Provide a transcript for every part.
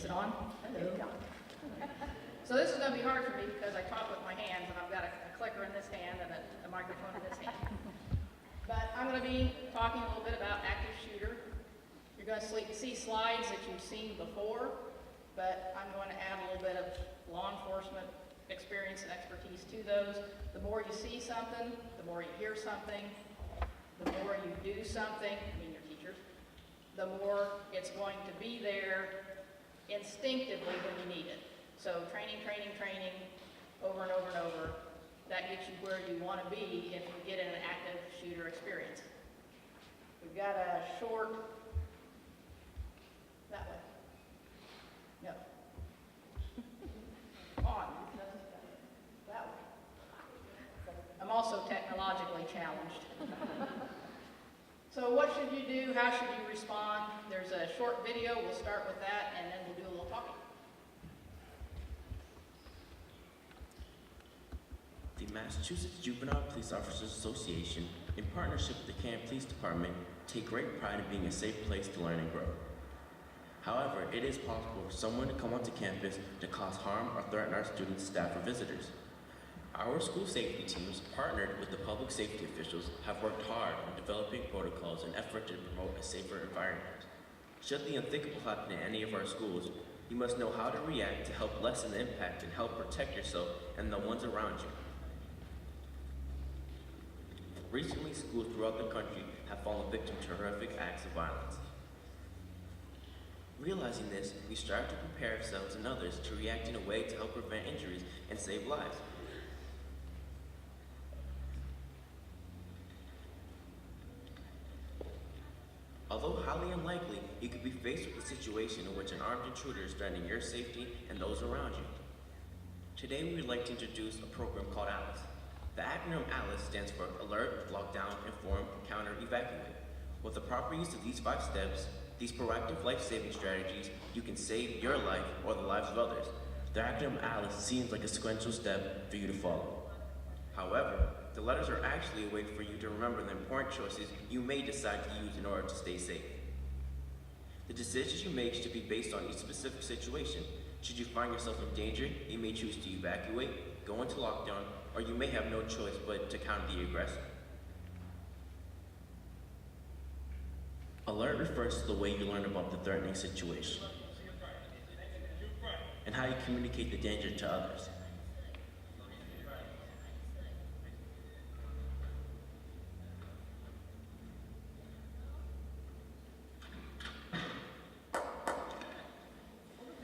it on? Hello. So this is going to be hard for me because I talk with my hands and I've got a clicker in this hand and a microphone in this hand. But I'm going to be talking a little bit about active shooter. You're going to see slides that you've seen before, but I'm going to add a little bit of law enforcement experience and expertise to those. The more you see something, the more you hear something, the more you do something, I mean your teachers, the more it's going to be there instinctively when you need it. So training, training, training, over and over and over, that gets you where you want to be if you get in an active shooter experience. We've got a short, that way. No. On, that way. I'm also technologically challenged. So what should you do? How should you respond? There's a short video, we'll start with that, and then we'll do a little talking. The Massachusetts Juvenile Police Officers Association, in partnership with the Canton Police Department, take great pride in being a safe place to learn and grow. However, it is possible for someone to come onto campus to cause harm or threaten our students, staff, or visitors. Our school safety teams, partnered with the public safety officials, have worked hard on developing protocols in an effort to promote a safer environment. Should the unthinkable happen in any of our schools, you must know how to react to help lessen the impact and help protect yourself and the ones around you. Recently, schools throughout the country have fallen victim to horrific acts of violence. Realizing this, we strive to prepare ourselves and others to react in a way to help prevent injuries and save lives. Although highly unlikely, you could be faced with a situation in which an armed intruder is threatening your safety and those around you. Today, we would like to introduce a program called ALICE. The acronym ALICE stands for Alert, Lockdown, Inform, Counter, Evacuate. With the proper use of these 5 steps, these proactive life-saving strategies, you can save your life or the lives of others. The acronym ALICE seems like a sequential step for you to follow. However, the letters are actually a way for you to remember the important choices you may decide to use in order to stay safe. The decisions you make should be based on each specific situation. Should you find yourself in danger, you may choose to evacuate, go into lockdown, or you may have no choice but to counter the aggressor. Alert refers to the way you learn about the threatening situation and how you communicate the danger to others.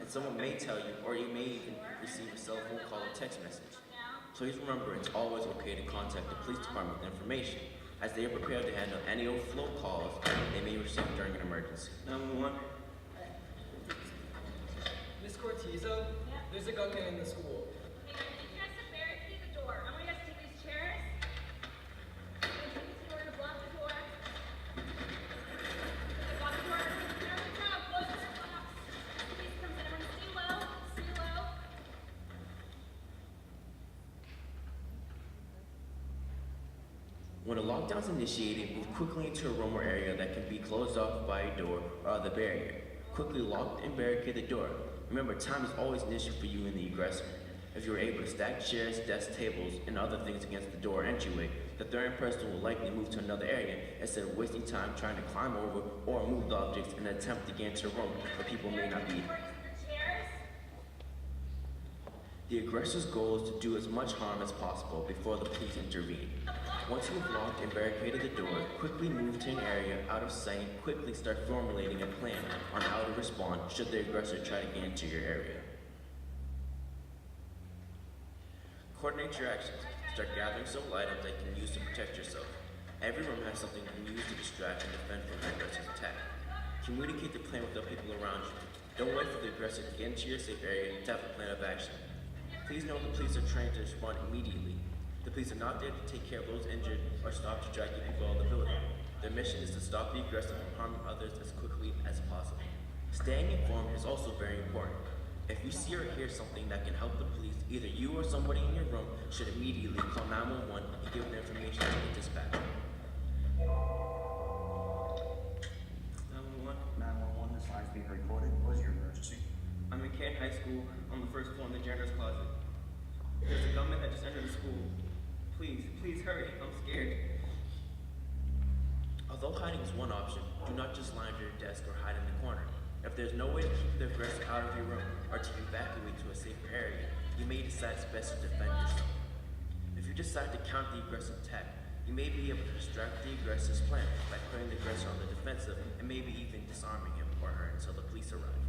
And someone may tell you, or you may even receive a cell phone call or text message. Please remember, it's always okay to contact the police department with information, as they are prepared to handle any overflow calls they may receive during an emergency. 911. Miss Cortizo, there's a gunman in the school. Hey guys, you guys to barricade the door. I want you guys to take these chairs. I'm going to take this door to block the door. Block the door. Clear the crowd. Close the box. Please come in. Everyone stay low. Stay low. When a lockdown is initiated, move quickly into a room or area that can be closed off by a door or other barrier. Quickly lock and barricade the door. Remember, time is always an issue for you and the aggressor. If you are able to stack chairs, desks, tables, and other things against the door or entryway, the threatened person will likely move to another area instead of wasting time trying to climb over or move the objects in an attempt to get into a room where people may not be. The aggressor's goal is to do as much harm as possible before the police intervene. Once you have locked and barricaded the door, quickly move to an area out of sight and quickly start formulating a plan on how to respond should the aggressor try to get into your area. Coordinate your actions. Start gathering several items that you can use to protect yourself. Every room has something you can use to distract and defend from the aggressor's attack. Communicate the plan with the people around you. Don't wait for the aggressor to get into your safe area to have a plan of action. Please know the police are trained to respond immediately. The police are not there to take care of those injured or stop distracting people out of the building. Their mission is to stop the aggressor from harming others as quickly as possible. Staying informed is also very important. If you see or hear something that can help the police, either you or somebody in your room should immediately call 911 and give the information to the dispatcher. 911. 911, this line's being recorded. What is your emergency? I'm school on the first floor in the janitor's closet. There's a gunman that just entered the school. Please, please hurry, I'm scared. Although hiding is one option, do not just lie under your desk or hide in the corner. If there's no way to keep the aggressor out of your room or to evacuate to a safer area, you may decide it's best to defend yourself. If you decide to counter the aggressive attack, you may be able to distract the aggressor's plan by putting the aggressor on the defensive and maybe even disarming him or her until the police arrive.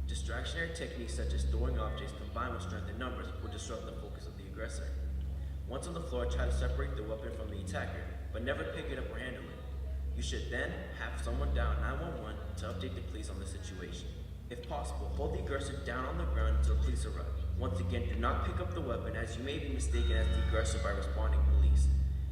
Distractionary techniques such as throwing objects combined with strength in numbers will disrupt the focus of the aggressor. Once on the floor, try to separate the weapon from the attacker, but never pick it up or handle it. You should then have someone dial 911 to update the police on the situation. If possible, hold the aggressor down on the ground until the police arrive. Once again, do not pick up the weapon as you may be mistaken as the aggressor by responding police.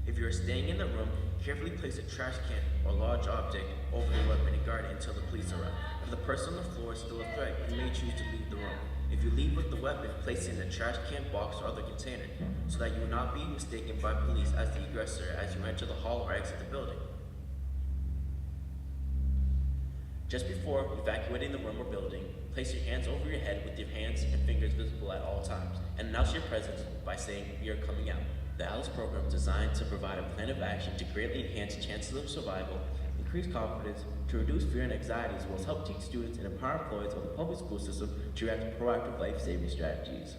If you are staying in the room, carefully place a trash can or large object over the weapon and guard it until the police arrive. If the person on the floor is still a threat, you may choose to leave the room. If you leave with the weapon, place it in a trash can, box, or other container, so that you will not be mistaken by police as the aggressor as you enter the hall or exit the building. Just before evacuating the room or building, place your hands over your head with your hands and fingers visible at all times, and announce your presence by saying, "We are coming out." The ALICE program is designed to provide a plan of action to greatly enhance chances of survival, increase confidence, to reduce fear and anxiety, as well as help teach students and empower employees of the public school system to react to proactive life-saving strategies.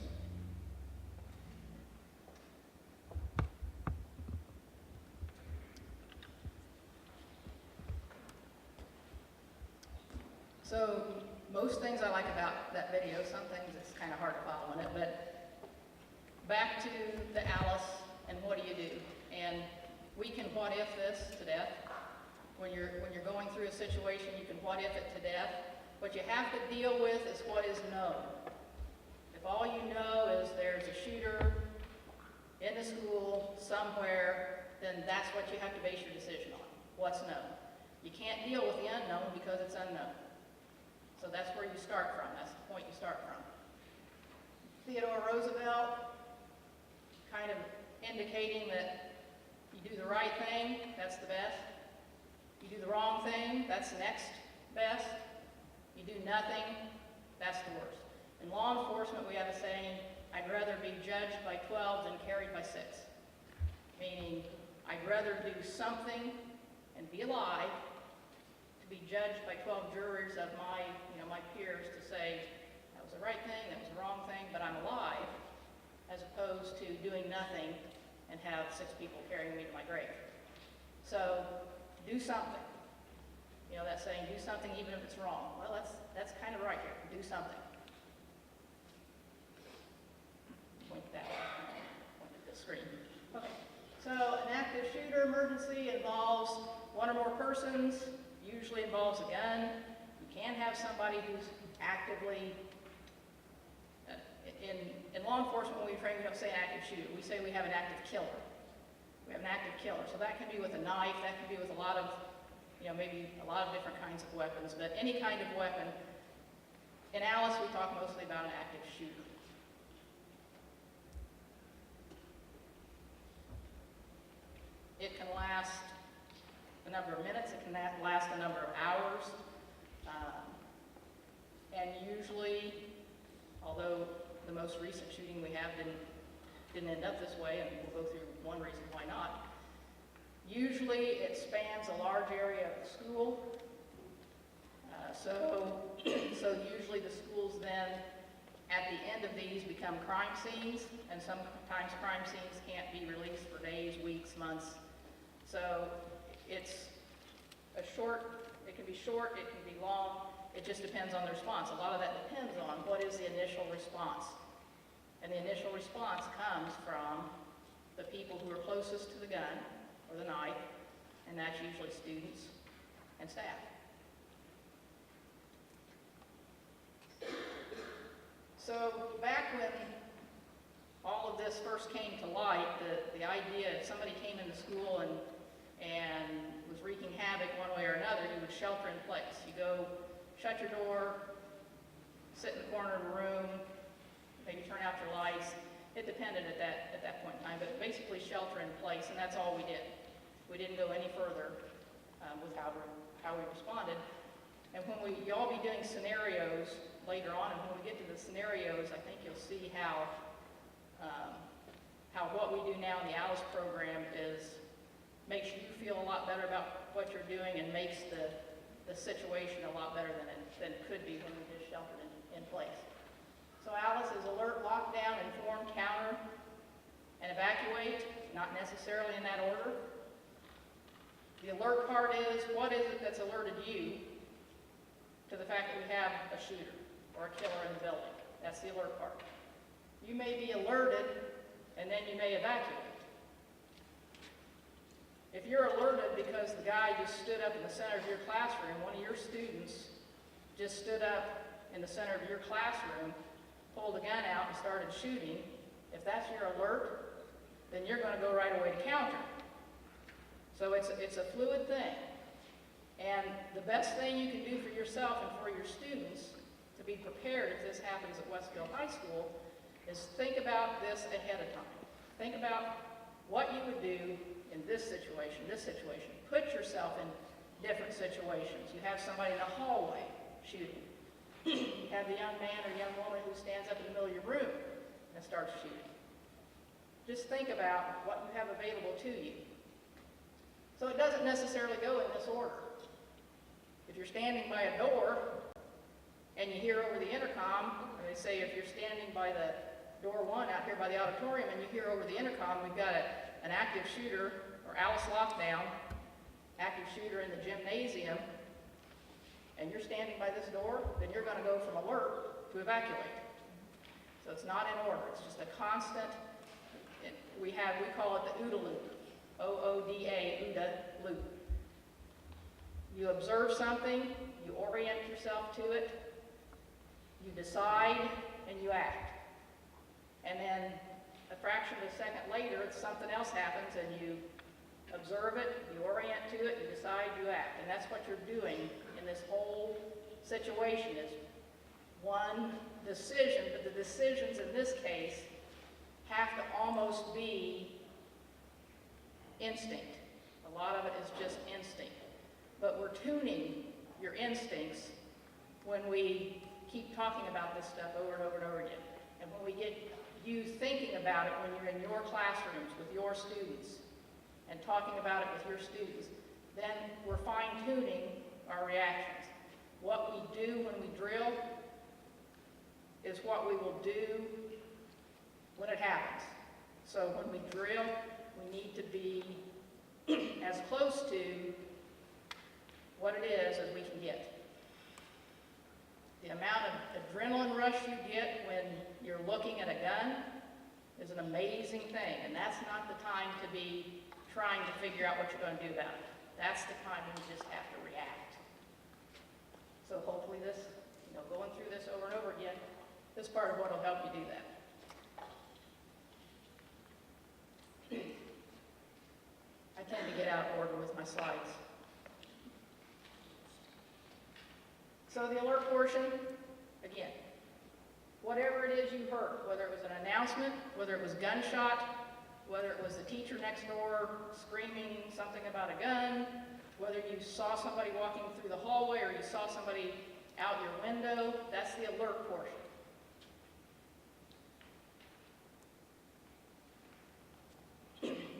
So most things I like about that video, some things it's kind of hard to follow in it, but back to the ALICE and what do you do? And we can what if this to death. When you're going through a situation, you can what if it to death. What you have to deal with is what is known. If all you know is there's a shooter in the school somewhere, then that's what you have to base your decision on, what's known. You can't deal with the unknown because it's unknown. So that's where you start from. That's the point you start from. Theodore Roosevelt kind of indicating that you do the right thing, that's the best. You do the wrong thing, that's the next best. You do nothing, that's the worst. In law enforcement, we have a saying, I'd rather be judged by 12 than carried by 6. Meaning, I'd rather do something and be alive to be judged by 12 jurors of my peers to say, that was the right thing, that was the wrong thing, but I'm alive, as opposed to doing nothing and have 6 people carrying me to my grave. So, do something. You know that saying, do something even if it's wrong. Well, that's kind of right here. Do something. Point that way. Point at the screen. Okay. So an active shooter emergency involves one or more persons, usually involves a gun. You can have somebody who's actively, in law enforcement when we train, we don't say an active shooter. We say we have an active killer. We have an active killer. So that can be with a knife, that can be with a lot of, maybe a lot of different kinds of weapons, but any kind of weapon. In ALICE, we talk mostly about an active shooter. It can last a number of minutes, it can last a number of hours, and usually, although the most recent shooting we have didn't end up this way, and we'll go through one reason why not. Usually it spans a large area of the school. So usually the schools then, at the end of these, become crime scenes, and sometimes crime scenes can't be released for days, weeks, months. So it can be short, it can be long, it just depends on the response. A lot of that depends on what is the initial response. And the initial response comes from the people who are closest to the gun or the knife, and that's usually students and staff. So back when all of this first came to light, the idea if somebody came into school and was wreaking havoc one way or another, you would shelter in place. You go shut your door, sit in the corner of a room, maybe turn out your lights. It depended at that point in time, but basically shelter in place, and that's all we did. We didn't go any further with how we responded. And when y'all be doing scenarios later on, and when we get to the scenarios, I think you'll see how what we do now in the ALICE program makes you feel a lot better about what you're doing and makes the situation a lot better than it could be when we just sheltered in place. So ALICE is alert, lockdown, inform, counter, and evacuate, not necessarily in that order. The alert part is, what is it that's alerted you to the fact that we have a shooter or a killer in the building? That's the alert part. You may be alerted, and then you may evacuate. If you're alerted because the guy just stood up in the center of your classroom, one of your students just stood up in the center of your classroom, pulled a gun out and started shooting, if that's your alert, then you're going to go right away to counter. So it's a fluid thing. And the best thing you can do for yourself and for your students to be prepared if this happens at Westville High School is think about this ahead of time. Think about what you would do in this situation. Put yourself in different situations. You have somebody in a hallway shooting. You have the young man or young woman who stands up in the middle of your room and starts shooting. Just think about what you have available to you. So it doesn't necessarily go in this order. If you're standing by a door and you hear over the intercom, or they say if you're standing by the door 1 out here by the auditorium and you hear over the intercom, we've got an active shooter, or ALICE lockdown, active shooter in the gymnasium, and you're standing by this door, then you're going to go from alert to evacuate. So it's not in order. It's just a constant, we call it the OODA loop. O-O-D-A, OODA loop. You observe something, you orient yourself to it, you decide, and you act. And then a fraction of a second later, something else happens, and you observe it, you orient to it, you decide, you act. And that's what you're doing in this whole situation is one decision, but the decisions in this case have to almost be instinct. A lot of it is just instinct. But we're tuning your instincts when we keep talking about this stuff over and over and over again. And when we get you thinking about it when you're in your classrooms with your students and talking about it with your students, then we're fine-tuning our reactions. What we do when we drill is what we will do when it happens. So when we drill, we need to be as close to what it is as we can get. The amount of adrenaline rush you get when you're looking at a gun is an amazing thing, and that's not the time to be trying to figure out what you're going to do about it. That's the time when you just have to react. So hopefully this, going through this over and over again, this part of what will help you do that. I tend to get out of order with my slides. So the alert portion, again, whatever it is you heard, whether it was an announcement, whether it was gunshot, whether it was the teacher next door screaming something about a gun, whether you saw somebody walking through the hallway or you saw somebody out your window, that's the alert portion.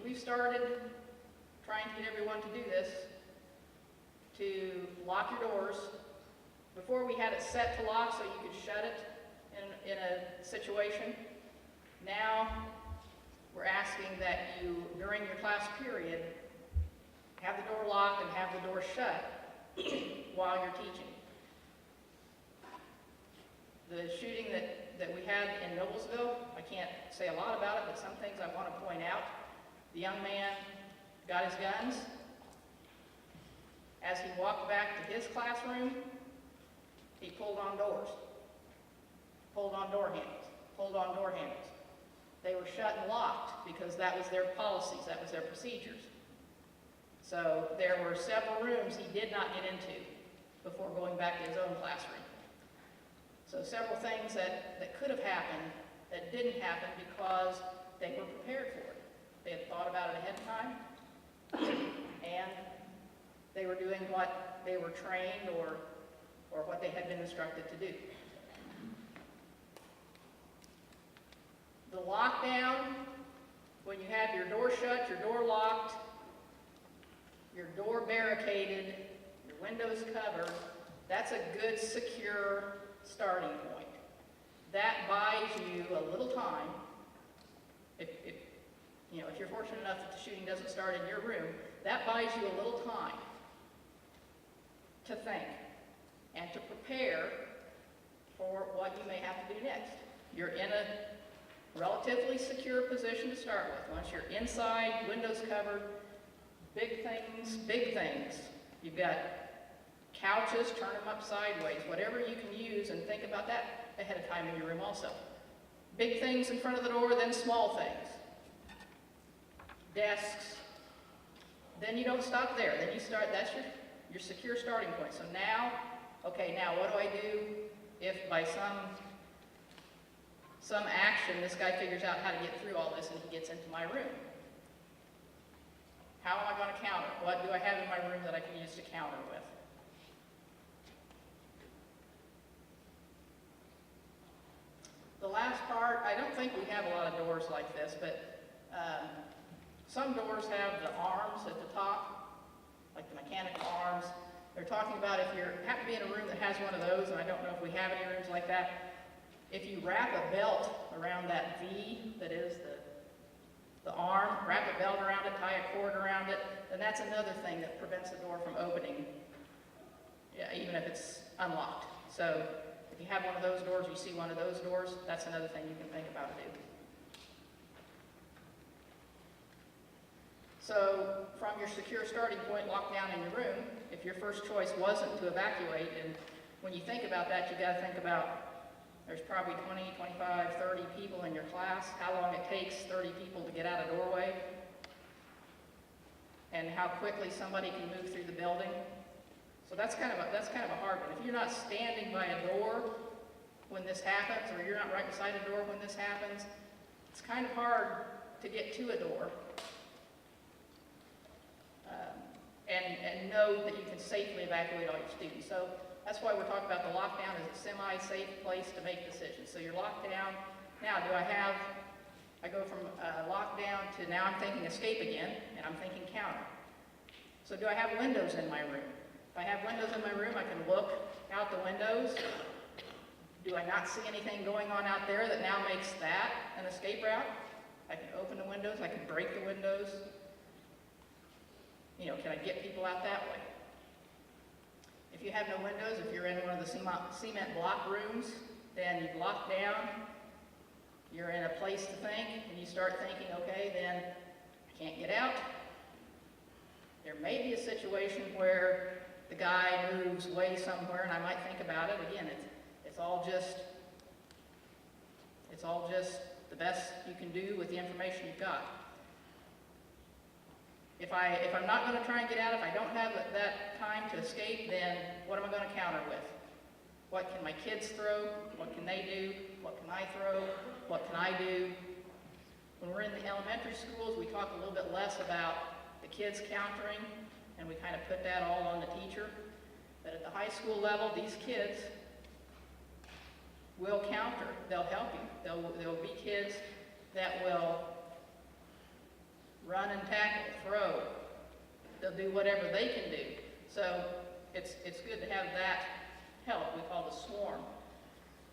We've started trying to get everyone to do this, to lock your doors. Before we had it set to lock so you could shut it in a situation. Now we're asking that you, during your class period, have the door locked and have the door shut while you're teaching. The shooting that we had in Noblesville, I can't say a lot about it, but some things I want to point out. The young man got his guns. As he walked back to his classroom, he pulled on doors, pulled on door handles, pulled on door handles. They were shut and locked because that was their policies, that was their procedures. So there were several rooms he did not get into before going back to his own classroom. So several things that could have happened that didn't happen because they were prepared for it. They had thought about it ahead of time, and they were doing what they were trained or or what they had been instructed to do. The lockdown, when you have your door shut, your door locked, your door barricaded, your windows covered, that's a good, secure starting point. That buys you a little time. If you're fortunate enough that the shooting doesn't start in your room, that buys you a little time to think and to prepare for what you may have to do next. You're in a relatively secure position to start with. Once you're inside, windows covered, big things. You've got couches, turn them up sideways, whatever you can use, and think about that ahead of time in your room also. Big things in front of the door, then small things. Desks. Then you don't stop there. Then you start, that's your secure starting point. So now, okay, now what do I do if by some action this guy figures out how to get through all this and he gets into my room? How am I going to counter? What do I have in my room that I can use to counter with? The last part, I don't think we have a lot of doors like this, but some doors have the arms at the top, like the mechanical arms. They're talking about if you happen to be in a room that has one of those, and I don't know if we have any rooms like that, if you wrap a belt around that V that is the arm, wrap a belt around it, tie a cord around it, then that's another thing that prevents the door from opening, even if it's unlocked. So if you have one of those doors, you see one of those doors, that's another thing you can think about doing. So from your secure starting point, locked down in your room, if your first choice wasn't to evacuate, and when you think about that, you got to think about there's probably 20, 25, 30 people in your class, how long it takes 30 people to get out a doorway, and how quickly somebody can move through the building. So that's kind of a hard one. If you're not standing by a door when this happens, or you're not right beside a door when this happens, it's kind of hard to get to a door and know that you can safely evacuate all your students. So that's why we're talking about the lockdown as a semi-safe place to make decisions. So you're locked down. Now, I go from lockdown to now I'm thinking escape again, and I'm thinking counter. So do I have windows in my room? If I have windows in my room, I can look out the windows. Do I not see anything going on out there that now makes that an escape route? I can open the windows, I can break the windows. Can I get people out that way? If you have no windows, if you're in one of the cement block rooms, then you've locked down, you're in a place to think, and you start thinking, okay, then I can't get out. There may be a situation where the guy moves way somewhere, and I might think about it. Again, it's all just the best you can do with the information you've got. If I'm not going to try and get out, if I don't have that time to escape, then what am I going to counter with? What can my kids throw? What can they do? What can I throw? What can I do? When we're in the elementary schools, we talk a little bit less about the kids countering, and we kind of put that all on the teacher. But at the high school level, these kids will counter. They'll help you. There'll be kids that will run and tackle, throw. They'll do whatever they can do. So it's good to have that help. We call the swarm.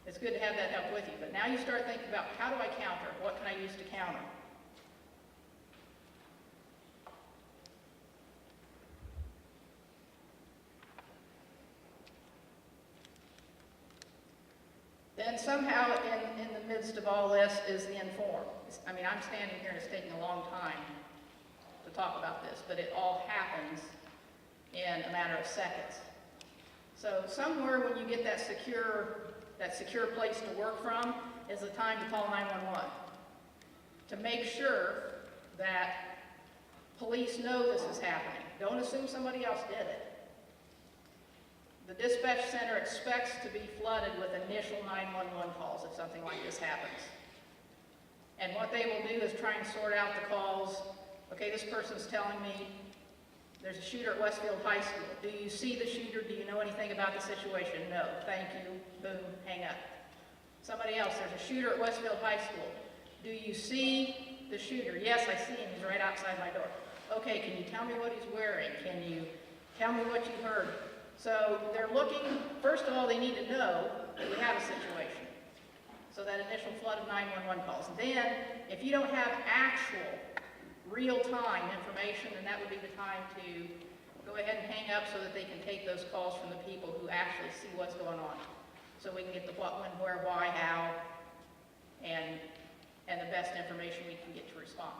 It's good to have that help with you. But now you start thinking about, how do I counter? What can I use to counter? Then somehow in the midst of all this is the inform. I mean, I'm standing here and it's taking a long time to talk about this, but it all happens in a matter of seconds. So somewhere when you get that secure place to work from is the time to call 911. To make sure that police know this is happening. Don't assume somebody else did it. The dispatch center expects to be flooded with initial 911 calls if something like this happens. And what they will do is try and sort out the calls. Okay, this person's telling me There's a shooter at Westfield High School. Do you see the shooter? Do you know anything about the situation? No. Thank you. Boom. Hang up. Somebody else, there's a shooter at Westfield High School. Do you see the shooter? Yes, I see him. He's right outside my door. Okay, can you tell me what he's wearing? Can you tell me what you heard? So they're looking, first of all, they need to know that we have a situation. So that initial flood of 911 calls. Then, if you don't have actual, real-time information, then that would be the time to go ahead and hang up so that they can take those calls from the people who actually see what's going on. So we can get the what, when, where, why, how, and the best information we can get to respond.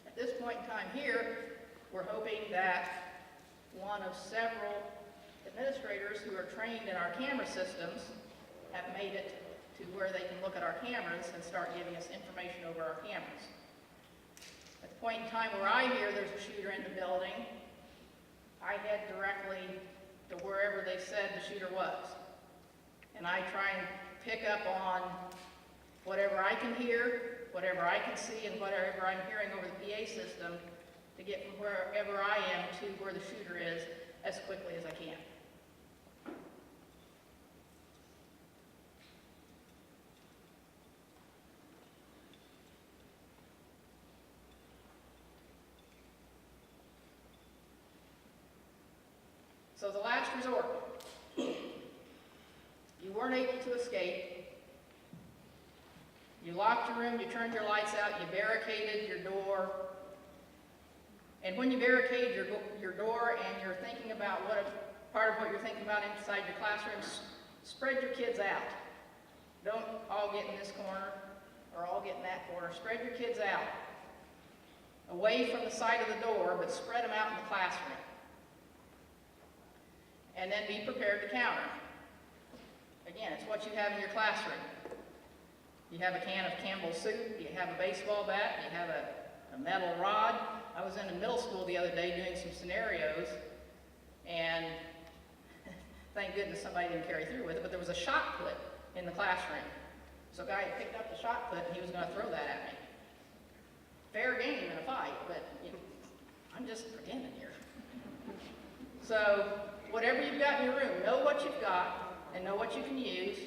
At this point in time here, we're hoping that one of several administrators who are trained in our camera systems have made it to where they can look at our cameras and start giving us information over our cameras. At the point in time where I hear there's a shooter in the building, I head directly to wherever they said the shooter was. And I try and pick up on whatever I can hear, whatever I can see, and whatever I'm hearing over the PA system to get from wherever I am to where the shooter is as quickly as I can. So the last resort, you weren't able to escape. You locked your room, you turned your lights out, you barricaded your door. And when you barricade your door and you're thinking about part of what you're thinking about inside your classrooms, spread your kids out. Don't all get in this corner or all get in that corner. Spread your kids out. Away from the side of the door, but spread them out in the classroom. And then be prepared to counter. Again, it's what you have in your classroom. You have a can of Campbell's soup, you have a baseball bat, you have a metal rod. I was in a middle school the other day doing some scenarios, and thank goodness somebody didn't carry through with it, but there was a shot put in the classroom. So a guy had picked up the shot put and he was going to throw that at me. Fair game in a fight, but you know, I'm just pretending here. So whatever you've got in your room, know what you've got and know what you can use.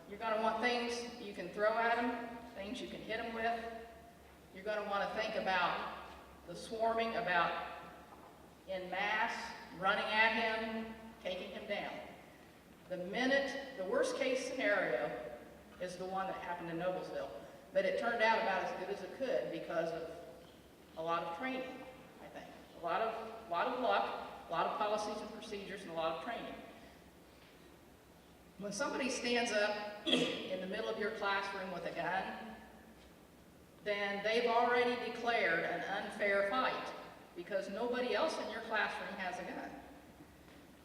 You're going to want things you can throw at them, things you can hit them with. You're going to want to think about the swarming, about en masse, running at him, taking him down. The worst case scenario is the one that happened in Noblesville. But it turned out about as good as it could because of a lot of training, I think. A lot of luck, a lot of policies and procedures, and a lot of training. When somebody stands up in the middle of your classroom with a gun, then they've already declared an unfair fight because nobody else in your classroom has a gun.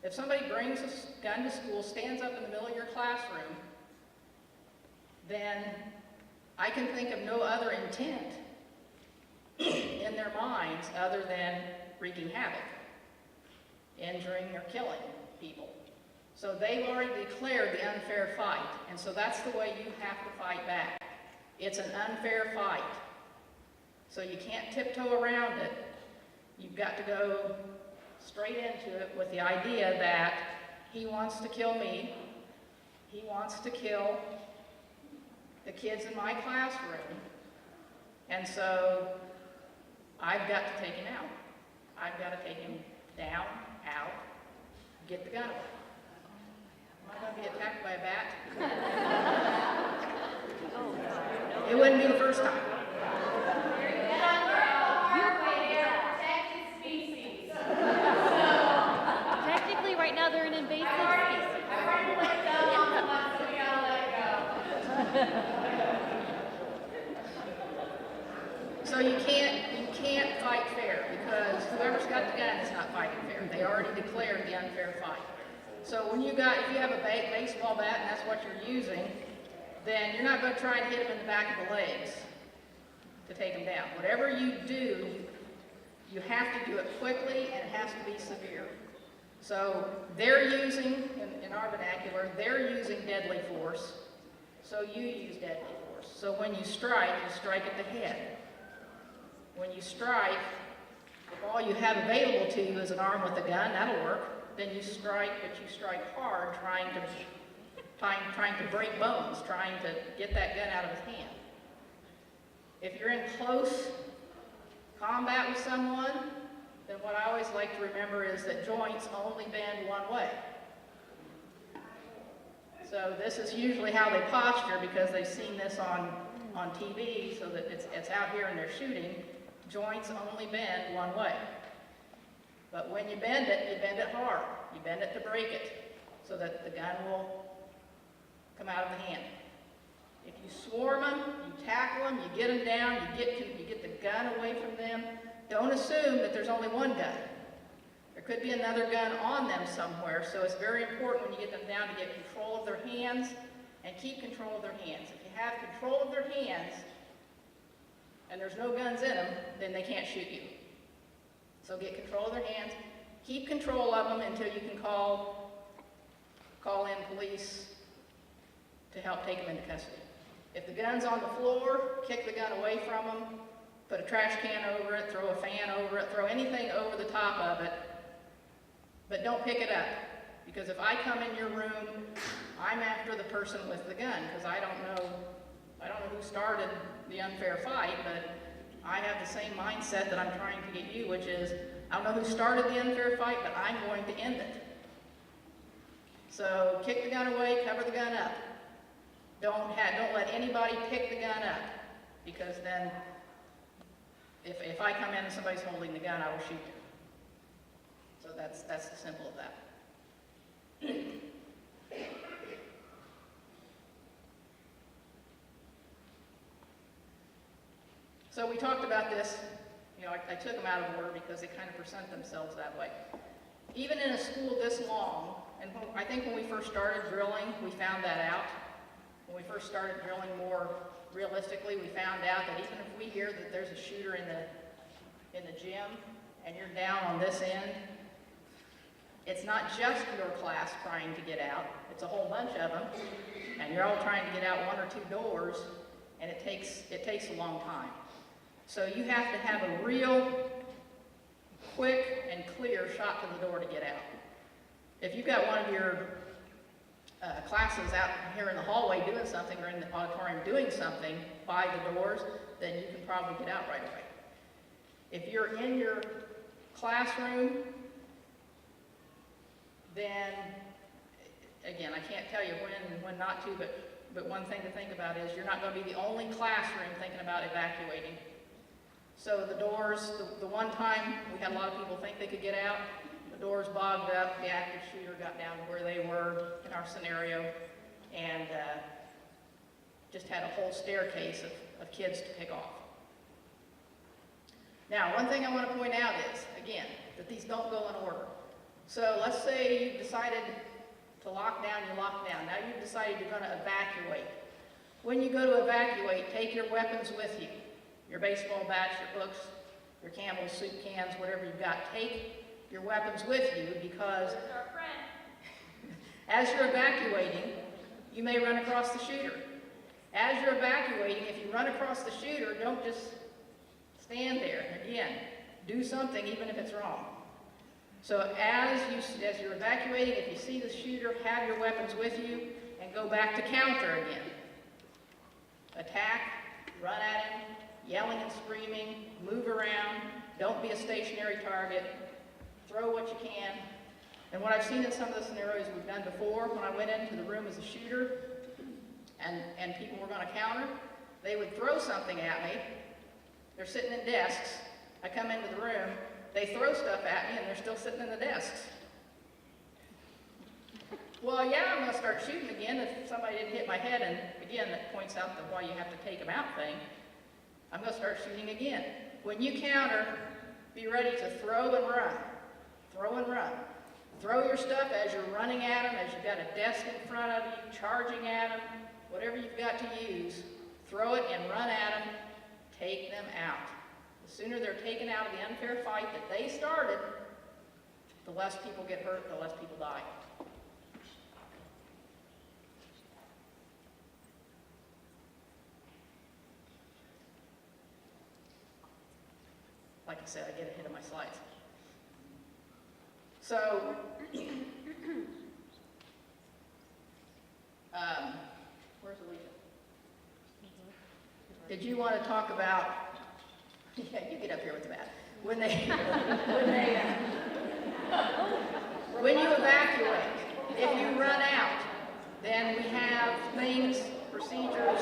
If somebody brings a gun to school, stands up in the middle of your classroom, then I can think of no other intent in their minds other than wreaking havoc, injuring or killing people. So they've already declared the unfair fight, and so that's the way you have to fight back. It's an unfair fight. So you can't tiptoe around it. You've got to go straight into it with the idea that he wants to kill me, he wants to kill the kids in my classroom, and so I've got to take him out. I've got to take him down, out, get the gun away. Am I going to be attacked by a bat? It wouldn't be the first time. Technically, right now they're an invasive species. So you can't fight fair because whoever's got the gun is not fighting fair. They already declared the unfair fight. So if you have a baseball bat and that's what you're using, then you're not going to try and hit him in the back of the legs to take him down. Whatever you do, you have to do it quickly and it has to be severe. So they're using, in our vernacular, they're using deadly force, so you use deadly force. So when you strike at the head. When you strike, If all you have available to you is an arm with a gun, that'll work. Then you strike, but you strike hard, trying to break bones, trying to get that gun out of his hand. If you're in close combat with someone, then what I always like to remember is that joints only bend one way. So this is usually how they posture because they've seen this on TV, so that it's out here and they're shooting. Joints only bend one way. But when you bend it hard. You bend it to break it so that the gun will come out of the hand. If you swarm them, you tackle them, you get them down, you get the gun away from them, don't assume that there's only one gun. There could be another gun on them somewhere, so it's very important when you get them down to get control of their hands and keep control of their hands. If you have control of their hands and there's no guns in them, then they can't shoot you. So get control of their hands, keep control of them until you can call in police to help take them into custody. If the gun's on the floor, kick the gun away from them, put a trash can over it, throw a fan over it, throw anything over the top of it, but don't pick it up. Because if I come in your room, I'm after the person with the gun, because I don't know who started the unfair fight, but I have the same mindset that I'm trying to get you, which is, I don't know who started the unfair fight, but I'm going to end it. So kick the gun away, cover the gun up. Don't let anybody pick the gun up, because then if I come in and somebody's holding the gun, I will shoot them. So that's the simple of that. So we talked about this, I took them out of order because they kind of present themselves that way. Even in a school this long, and I think when we first started drilling, we found that out. When we first started drilling more realistically, we found out that even if we hear that there's a shooter in the gym and you're down on this end, it's not just your class trying to get out, it's a whole bunch of them, and you're all trying to get out one or two doors, and it takes a long time. So you have to have a real quick and clear shot to the door to get out. If you've got one of your classes out here in the hallway doing something, or in the auditorium doing something by the doors, then you can probably get out right away. If you're in your classroom, then, again, I can't tell you when not to, but one thing to think about is you're not going to be the only classroom thinking about evacuating. So the doors, the one time we had a lot of people think they could get out, the doors bogged up, the active shooter got down to where they were in our scenario, and just had a whole staircase of kids to pick off. Now, one thing I want to point out is, again, that these don't go in order. So let's say you decided to lock down, you lock down. Now you've decided you're going to evacuate. When you go to evacuate, take your weapons with you. Your baseball bats, your books, your Campbell's soup cans, whatever you've got. Take your weapons with you, because Our friend. as you're evacuating, you may run across the shooter. As you're evacuating, if you run across the shooter, don't just stand there. Again, do something even if it's wrong. So as you're evacuating, if you see the shooter, have your weapons with you and go back to counter again. Attack, run at him, yelling and screaming, move around, don't be a stationary target, throw what you can. And what I've seen in some of the scenarios we've done before, when I went into the room as a shooter and people were going to counter, they would throw something at me. They're sitting in desks. I come into the room, they throw stuff at me, and they're still sitting in the desks. Well, yeah, I'm going to start shooting again if somebody didn't hit my head, and again, that points out the why you have to take them out thing. I'm going to start shooting again. When you counter, be ready to throw and run. Throw and run. Throw your stuff as you're running at them, as you've got a desk in front of you, charging at them, whatever you've got to use, throw it and run at them, take them out. The sooner they're taken out of the unfair fight that they started, the less people get hurt, the less people die. like I said, I get ahead of my slides. So, where's Alicia? Did you want to talk about, yeah, you get up here with the math. When you evacuate, if you run out, then we have things, procedures.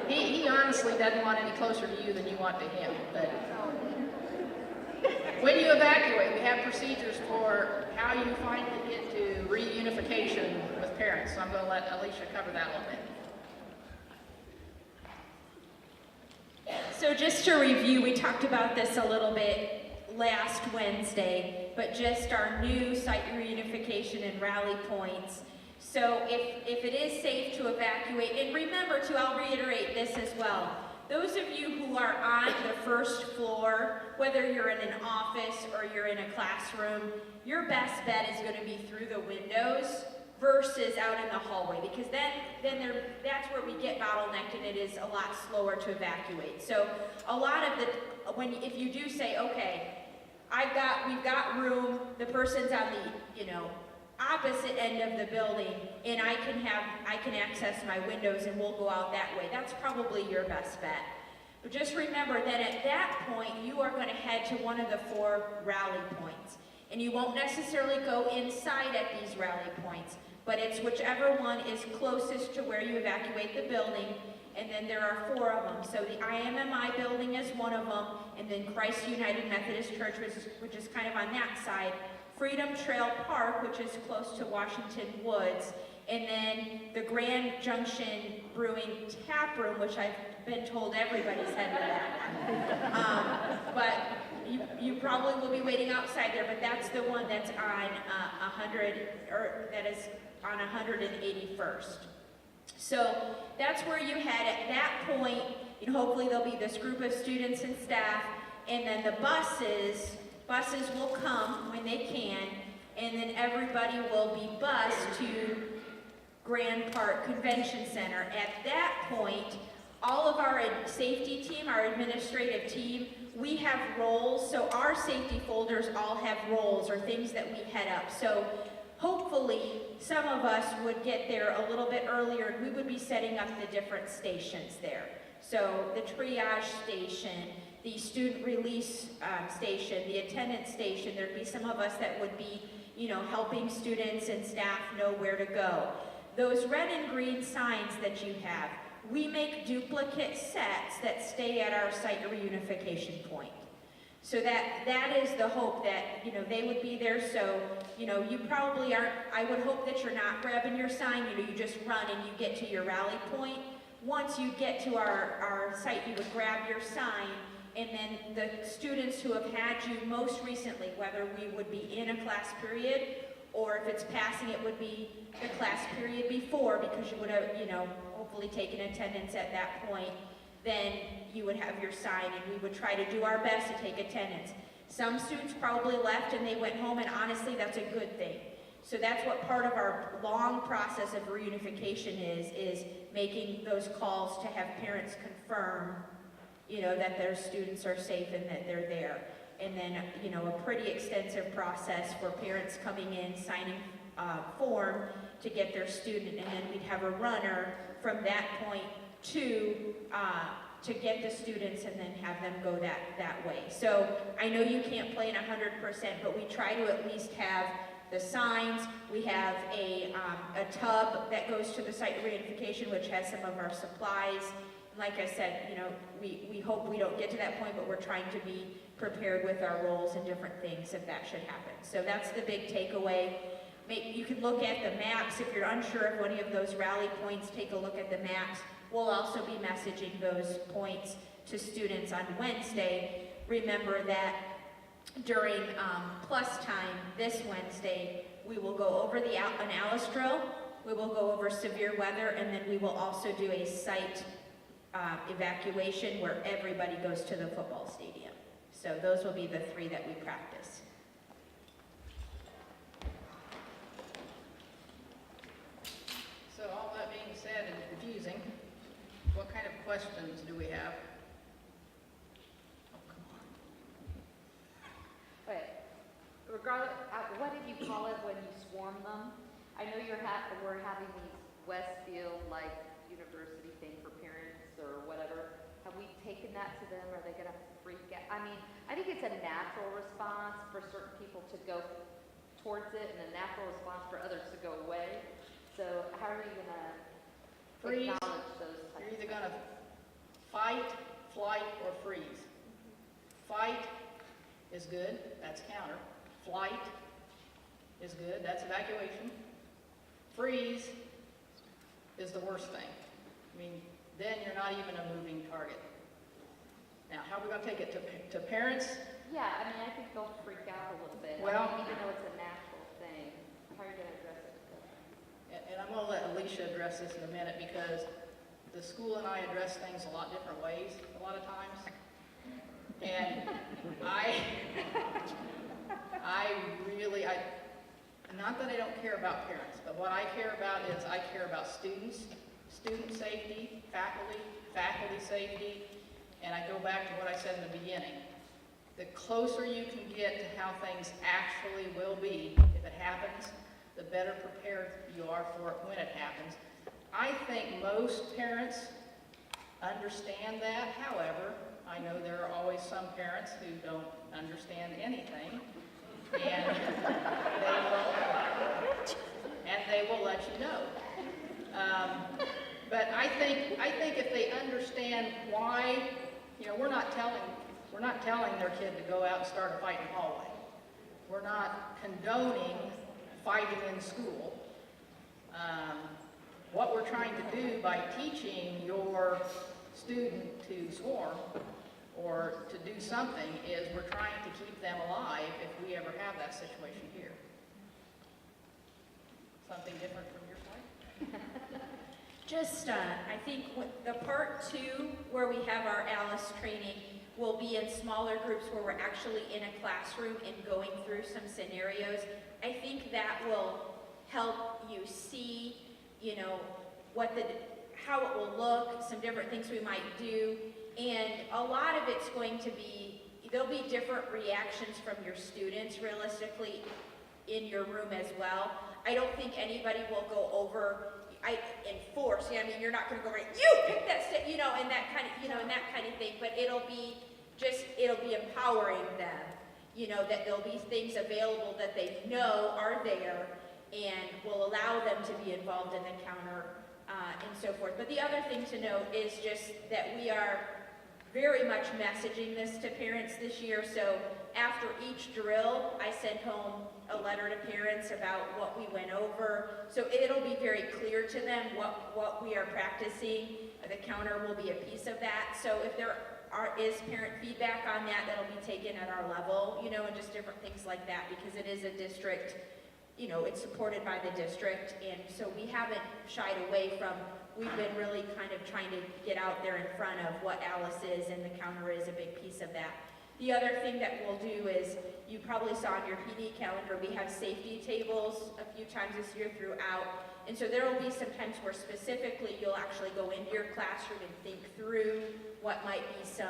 He honestly doesn't want any closer to you than you want to him, but when you evacuate, we have procedures for how you finally get to reunification with parents. So I'm going to let Alicia cover that a little bit. So just to review, we talked about this a little bit last Wednesday, but just our new site reunification and rally points. So if it is safe to evacuate, and remember too, I'll reiterate this as well. Those of you who are on the first floor, whether you're in an office or you're in a classroom, your best bet is going to be through the windows versus out in the hallway, because that's where we get bottlenecked and it is a lot slower to evacuate. So a lot of if you do say, okay, we've got room, the person's on the, opposite end of the building, and I can access my windows and we'll go out that way. That's probably your best bet. But just remember that at that point, you are going to head to one of the 4 rally points. And you won't necessarily go inside at these rally points, but it's whichever one is closest to where you evacuate the building, and then there are 4 of them. So the IMMI building is one of them, and then Christ United Methodist Church, which is kind of on that side, Freedom Trail Park, which is close to Washington Woods, and then the Grand Junction Brewing Tap Room, which I've been told everybody's headed to that. But you probably will be waiting outside there, but that's the one that's on 181st. So that's where you head. At that point, hopefully there'll be this group of students and staff, and then the buses will come when they can, and then everybody will be bused to Grand Park Convention Center. At that point, all of our safety team, our administrative team, we have roles, so our safety folders all have roles or things that we head up. So hopefully some of us would get there a little bit earlier, and we would be setting up the different stations there. So the triage station, the student release station, the attendance station, there'd be some of us that would be, helping students and staff know where to go. Those red and green signs that you have, we make duplicate sets that stay at our site reunification point. So that is the hope that, they would be there. So, you probably aren't, I would hope that you're not grabbing your sign, you just run and you get to your rally point. Once you get to our site, you would grab your sign, and then the students who have had you most recently, whether we would be in a class period, or if it's passing, it would be the class period before, because you would have, hopefully taken attendance at that point, then you would have your sign, and we would try to do our best to take attendance. Some students probably left and they went home, and honestly, that's a good thing. So that's what part of our long process of reunification is making those calls to have parents confirm, that their students are safe and that they're there. And then, a pretty extensive process for parents coming in, signing a form to get their student, and then we'd have a runner from that point to get the students and then have them go that way. So I know you can't plan 100%, but we try to at least have the signs. We have a tub that goes to the site reunification, which has some of our supplies. Like I said, we hope we don't get to that point, but we're trying to be prepared with our roles and different things if that should happen. So that's the big takeaway. You can look at the maps. If you're unsure of any of those rally points, take a look at the maps. We'll also be messaging those points to students on Wednesday. Remember that during plus time this Wednesday, we will go over an Alice drill, we will go over severe weather, and then we will also do a site evacuation where everybody goes to the football stadium. So those will be the 3 that we practice. So all that being said and confusing, what kind questions do we have? Oh, come on. But regardless, what did you call it when you swarm them? I know we're having these Westfield like university thing for parents or whatever. Have we taken that to them? Are they gonna freak out? I mean, I think it's a natural response for certain people to go towards it and a natural response for others to go away. So how are you gonna Freeze. acknowledge those types? You're either gonna fight, flight, or freeze. Fight is good, that's counter. Flight is good, that's evacuation. Freeze is the worst thing. I mean, then you're not even a moving target. Now, how are we gonna take it to parents? Yeah, I mean, I think they'll freak out a little bit. Well- I mean, even though it's a natural thing, how are you gonna address it? And I'm gonna let Alicia address this in a minute because the school and I address things a lot different ways a lot of times. And not that I don't care about parents, but what I care about is I care about students, student safety, faculty safety, and I go back to what I said in the beginning. The closer you can get to how things actually will be, if it happens, the better prepared you are for it when it happens. I think most parents understand that. However, I know there are always some parents who don't understand anything, and they will let you know. But I think if they understand why, we're not telling their kid to go out and start a fight in the hallway. We're not condoning fighting in school. What we're trying to do by teaching your student to swarm or to do something is we're trying to keep them alive if we ever have that situation here. Something different from your side? Just, I think the part 2, where we have our Alice training, will be in smaller groups where we're actually in a classroom and going through some scenarios. I think that will help you see, how it will look, some different things we might do, and a lot of it's going to be, there'll be different reactions from your students realistically in your room as well. I don't think anybody will go over in force. You're not going to go right, you pick that step, and that kind of, and that kind of thing. But it'll be empowering them, that there'll be things available that they know are there and will allow them to be involved in the counter and so forth. But the other thing to note is just that we are very much messaging this to parents this year. So after each drill, I send home a letter to parents about what we went over. So it'll be very clear to them what we are practicing. The counter will be a piece of that. So if there is parent feedback on that, that'll be taken at our level, and just different things like that, because it is a district, it's supported by the district. And so we haven't shied away from, we've been really kind of trying to get out there in front of what Alice is, and the counter is a big piece of that. The other thing that we'll do is, you probably saw on your PD calendar, we have safety tables a few times this year throughout. And so there will be some times where specifically you'll actually go into your classroom and think through what might be some,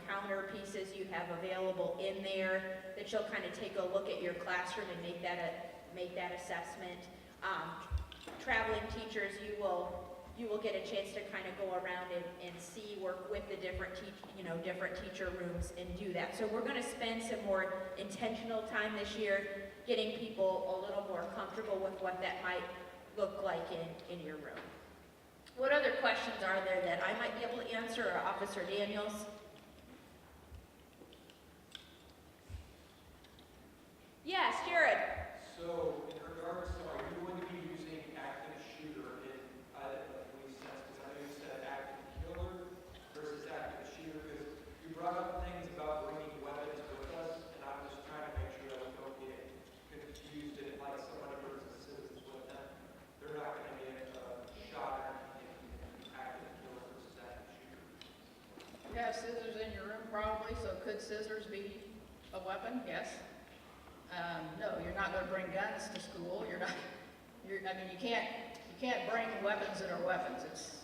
counter pieces you have available in there, that you'll kind of take a look at your classroom and make that assessment. Traveling teachers, you will get a chance to kind of go around and see, work with the different teacher rooms and do that. So we're going to spend some more intentional time this year getting people a little more comfortable with what that might look like in your room. What other questions are there that I might be able to answer, or Officer Daniels? Yes, Jared. So, in regards to, are you going to be using active shooter in either of the police sense? Because I know you said active killer versus active shooter, because you brought up things about bringing weapons with us, and I'm just trying to make sure that we don't get confused and like somebody brings the citizens with them. They're not going to get shot or anything, active killer versus active shooter. You have scissors in your room probably, so could scissors be a weapon? Yes. No, you're not going to bring guns to school. You can't bring weapons that are weapons. It's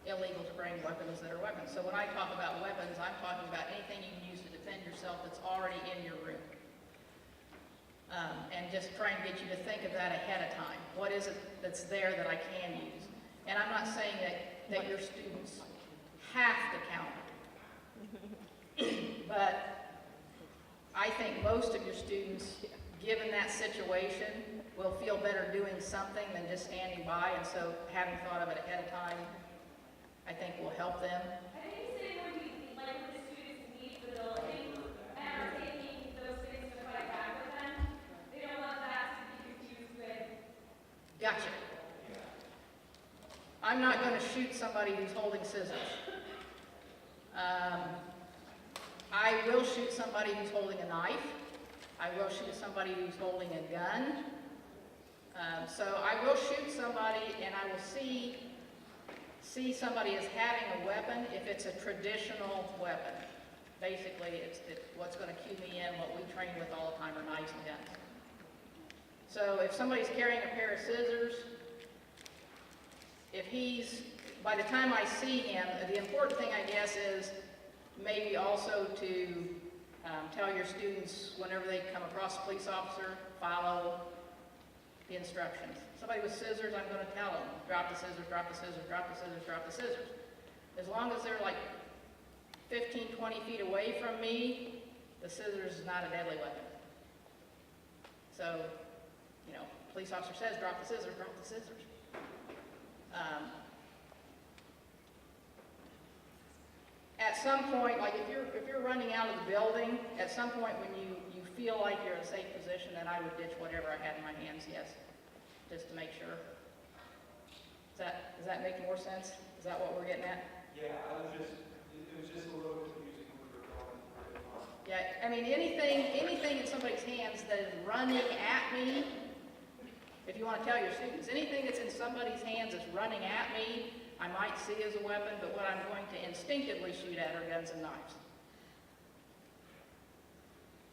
illegal to bring bring weapons that are weapons. So when I talk about weapons, I'm talking about anything you can use to defend yourself that's already in your room. And just trying to get you to think of that ahead of time. What is it that's there that I can use? And I'm not saying that your students have to counter. But I think most of your students, given that situation, will feel better doing something than just standing by. And so having thought of it ahead of time, I think will help them. I think you say when we, like, when the students leave the building and are taking those things to fight back with them, they don't want that to be confused with. Gotcha. I'm not going to shoot somebody who's holding scissors. I will shoot somebody who's holding a knife. I will shoot somebody who's holding a gun. So I will shoot somebody and I will see somebody as having a weapon if it's a traditional weapon. Basically, it's what's going to cue me in, what we train with all the time are knives and guns. So if somebody's carrying a pair of scissors, by the time I see him, the important thing I guess is maybe also to tell your students whenever they come across a police officer, follow the instructions. Somebody with scissors, I'm going to tell them, drop the scissors, drop the scissors, drop the scissors, drop the scissors. As long as they're like 15, 20 feet away from me, the scissors is not a deadly weapon. So, police officer says, drop the scissors, drop the scissors. At some point, like if you're running out of the building, at some point when you feel like you're in a safe position, then I would ditch whatever I had in my hands, yes, just to make sure. Does that make more sense? Is that what we're getting at? Yeah, it was just a little confusing when we were going. Yeah, I mean, anything in somebody's hands that is running at me, if you want to tell your students, anything that's in somebody's hands that's running at me, I might see as a weapon, but what I'm going to instinctively shoot at are guns and knives.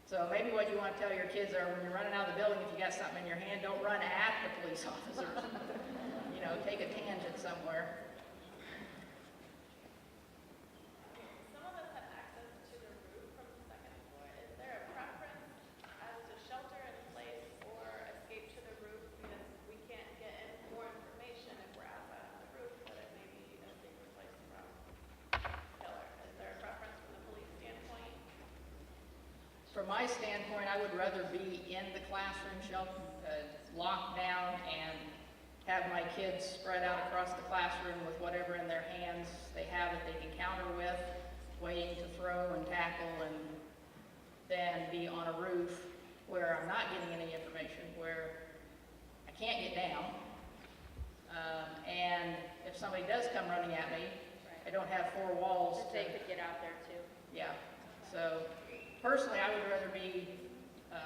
So maybe what you want to tell your kids are when you're running out of the building, if you got something in your hand, don't run at the police officers. Take a tangent somewhere. Some of us have access to the roof from the second floor. Is there a preference as to shelter in place or escape to the roof? Because we can't get more information if we're outside on the roof, but it may be a safer place from killer. Is there a preference from the police standpoint? From my standpoint, I would rather be in the classroom shelter, locked down, and have my kids spread out across the classroom with whatever in their hands they have that they can counter with, waiting to throw and tackle, and then be on a roof where I'm not getting any information, where I can't get down. And if somebody does come running at me, I don't have four walls That they could get out there too. Yeah, so personally, I would rather be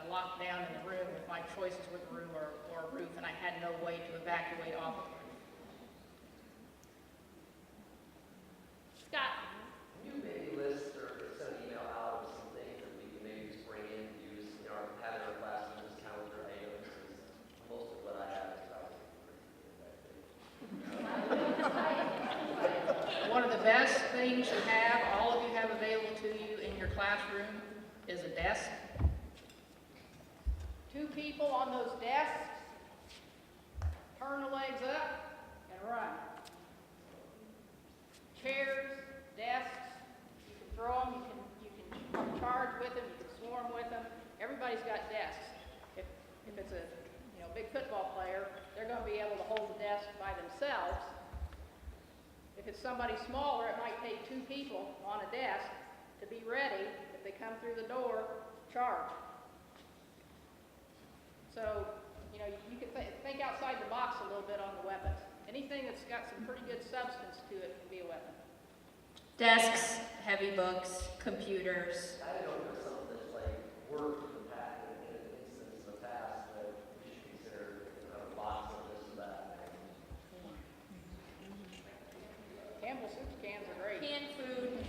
locked down in the room if my choices were the room or a roof and I had no way to evacuate off of the roof. Scott? Can you maybe list or send an email out with some things that we can maybe just bring in and use, have in our classroom as calendar items? Because most of what I have is probably One of the best things you have, all of you have available to you in your classroom is a desk. 2 people on those desks, turn the legs up and run. Chairs, desks, you can throw them, you can charge with them, you can swarm with them. Everybody's got desks. If it's a big football player, they're going to be able to hold the desk by themselves. If it's somebody smaller, it might take 2 people on a desk to be ready if they come through the door, charge. So, you can think outside the box a little bit on the weapons. Anything that's got some pretty good substance to it can be a weapon. Desks, heavy books, computers. I don't know if there's something that's like worked in the past, in an instance in the past that we should consider a box of this or that. Campbell soup cans are great. Canned food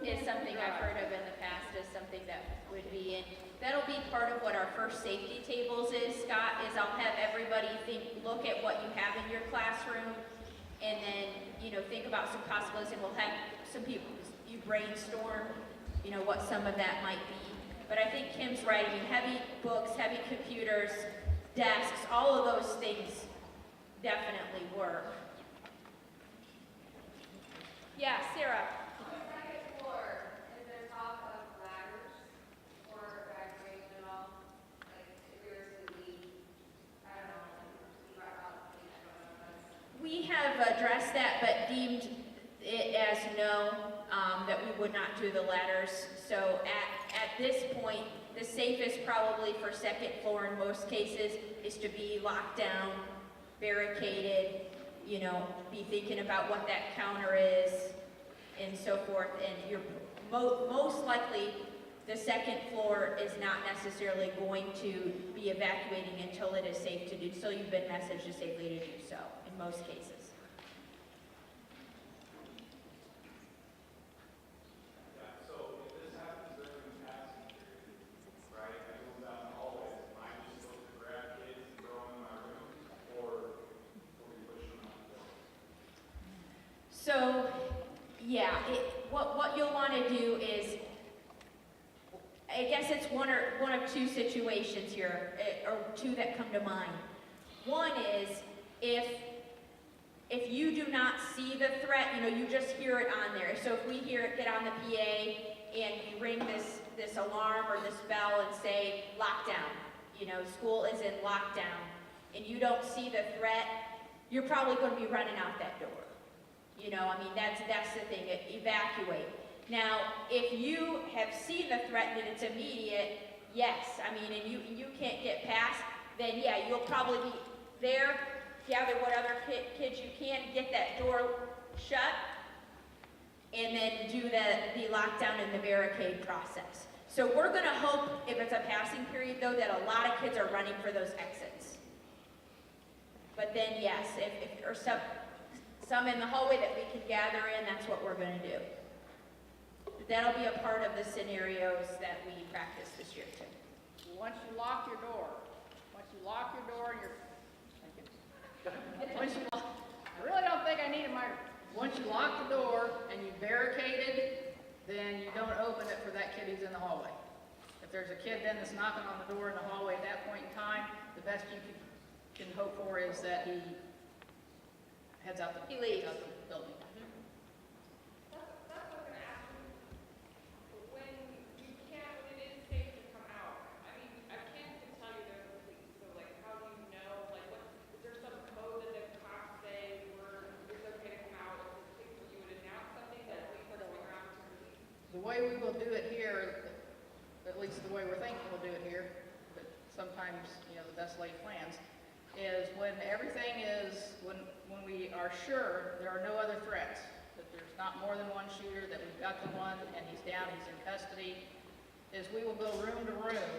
is something I've heard of in the past, is something that would be in. That'll be part of what our first safety tables is, Scott, is I'll have everybody look at what you have in your classroom, and then, think about some possibilities, and we'll have some people, you brainstorm, what some of that might be. But I think Kim's right. I mean, heavy books, heavy computers, desks, all of those things definitely work. Yeah, Sarah. On the second floor, is there talk of ladders or evacuation at all? Like, if we were to leave, I don't know, leave our house, I don't know. We have addressed that, but deemed it as no, that we would not do the ladders. So at this point, the safest probably for second floor in most cases is to be locked down, barricaded, be thinking about what that counter is and so forth. And you're most likely the second floor is not necessarily going to be evacuating until it is safe to do so. You've been messaged to safely to do so in most cases. So, yeah, what you'll want to do is, I guess it's one of two situations here, or two that come to mind. One is if you do not see the threat, you just hear it on there. So if we hear it get on the PA and you ring this alarm or this bell and say lockdown, school is in lockdown, and you don't see the threat, you're probably going to be running out that door. That's the thing, evacuate. Now, if you have seen the threat and it's immediate, yes, and you can't get past, then yeah, you'll probably be there, gather what other kids you can, get that door shut, and then do the lockdown and the barricade process. So we're gonna hope, if it's a passing period though, that a lot of kids are running for those exits. But then yes, if or some in the hallway that we can gather in, that's what we're going to do. That'll be a part of the scenarios that we practice this year too. Once you lock your door, I really don't think I need a microphone. Once you lock the door and you barricaded, then you don't open it for that kid who's in the hallway. If there's a kid then that's knocking on the door in the hallway at that point in time, the best you can hope for is that he heads out the building. That's what I was gonna ask you. When it is safe to come out, I can't even tell you there's a police, so how do you know, is there some code that the cops say it's okay to come out, you would announce something that we put around to release? The way we will do it here, at least the way we're thinking we'll do it here, but sometimes, the best laid plans, is when everything is, when we are sure there are no other threats, that there's not more than one shooter, that we've got the one and he's down, he's in custody, is we will go room to room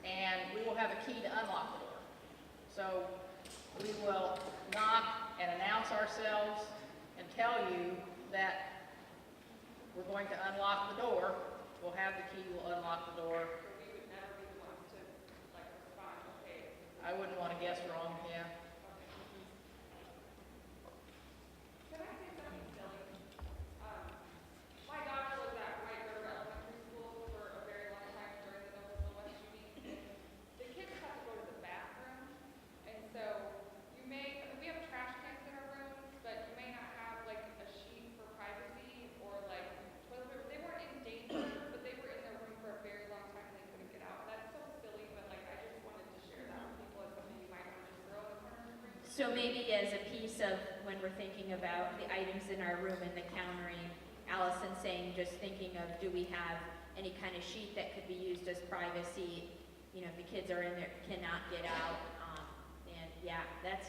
and we will have a key to unlock the door. So we will knock and announce ourselves and tell you that we're going to unlock the door. We'll have the key, we'll unlock the door. So we would never be the ones to respond, okay? I wouldn't want to guess wrong, yeah. Can I say something silly? My daughter was at White River Elementary School for a very long time during the Noblesville West shooting. The kids have to go to the bathroom, and so we have trash cans in our rooms, but you may not have a sheet for privacy or toilet paper. They weren't in danger, but they were in their room for a very long time and they couldn't get out. That's so silly, but I just wanted to share that with people as something you might want to just throw in the corner of your room. So maybe as a piece of when we're thinking about the items in our room and the countering, Allison saying, just thinking of, do we have any kind of sheet that could be used as privacy? If the kids are in there, cannot get out. And yeah, that's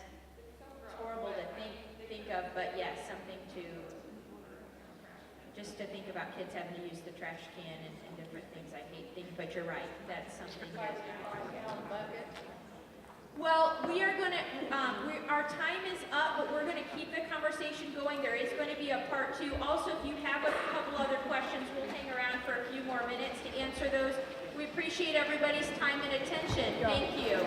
horrible to think of, but yes, something just to think about kids having to use the trash can and different things. I hate thinking, but you're right. That's something that. Well, we are going to, our time is up, but we're going to keep the conversation going. There is going to be a part 2. Also, if you have a couple other questions, we'll hang around for a few more minutes to answer those. We appreciate everybody's time and attention. Thank you.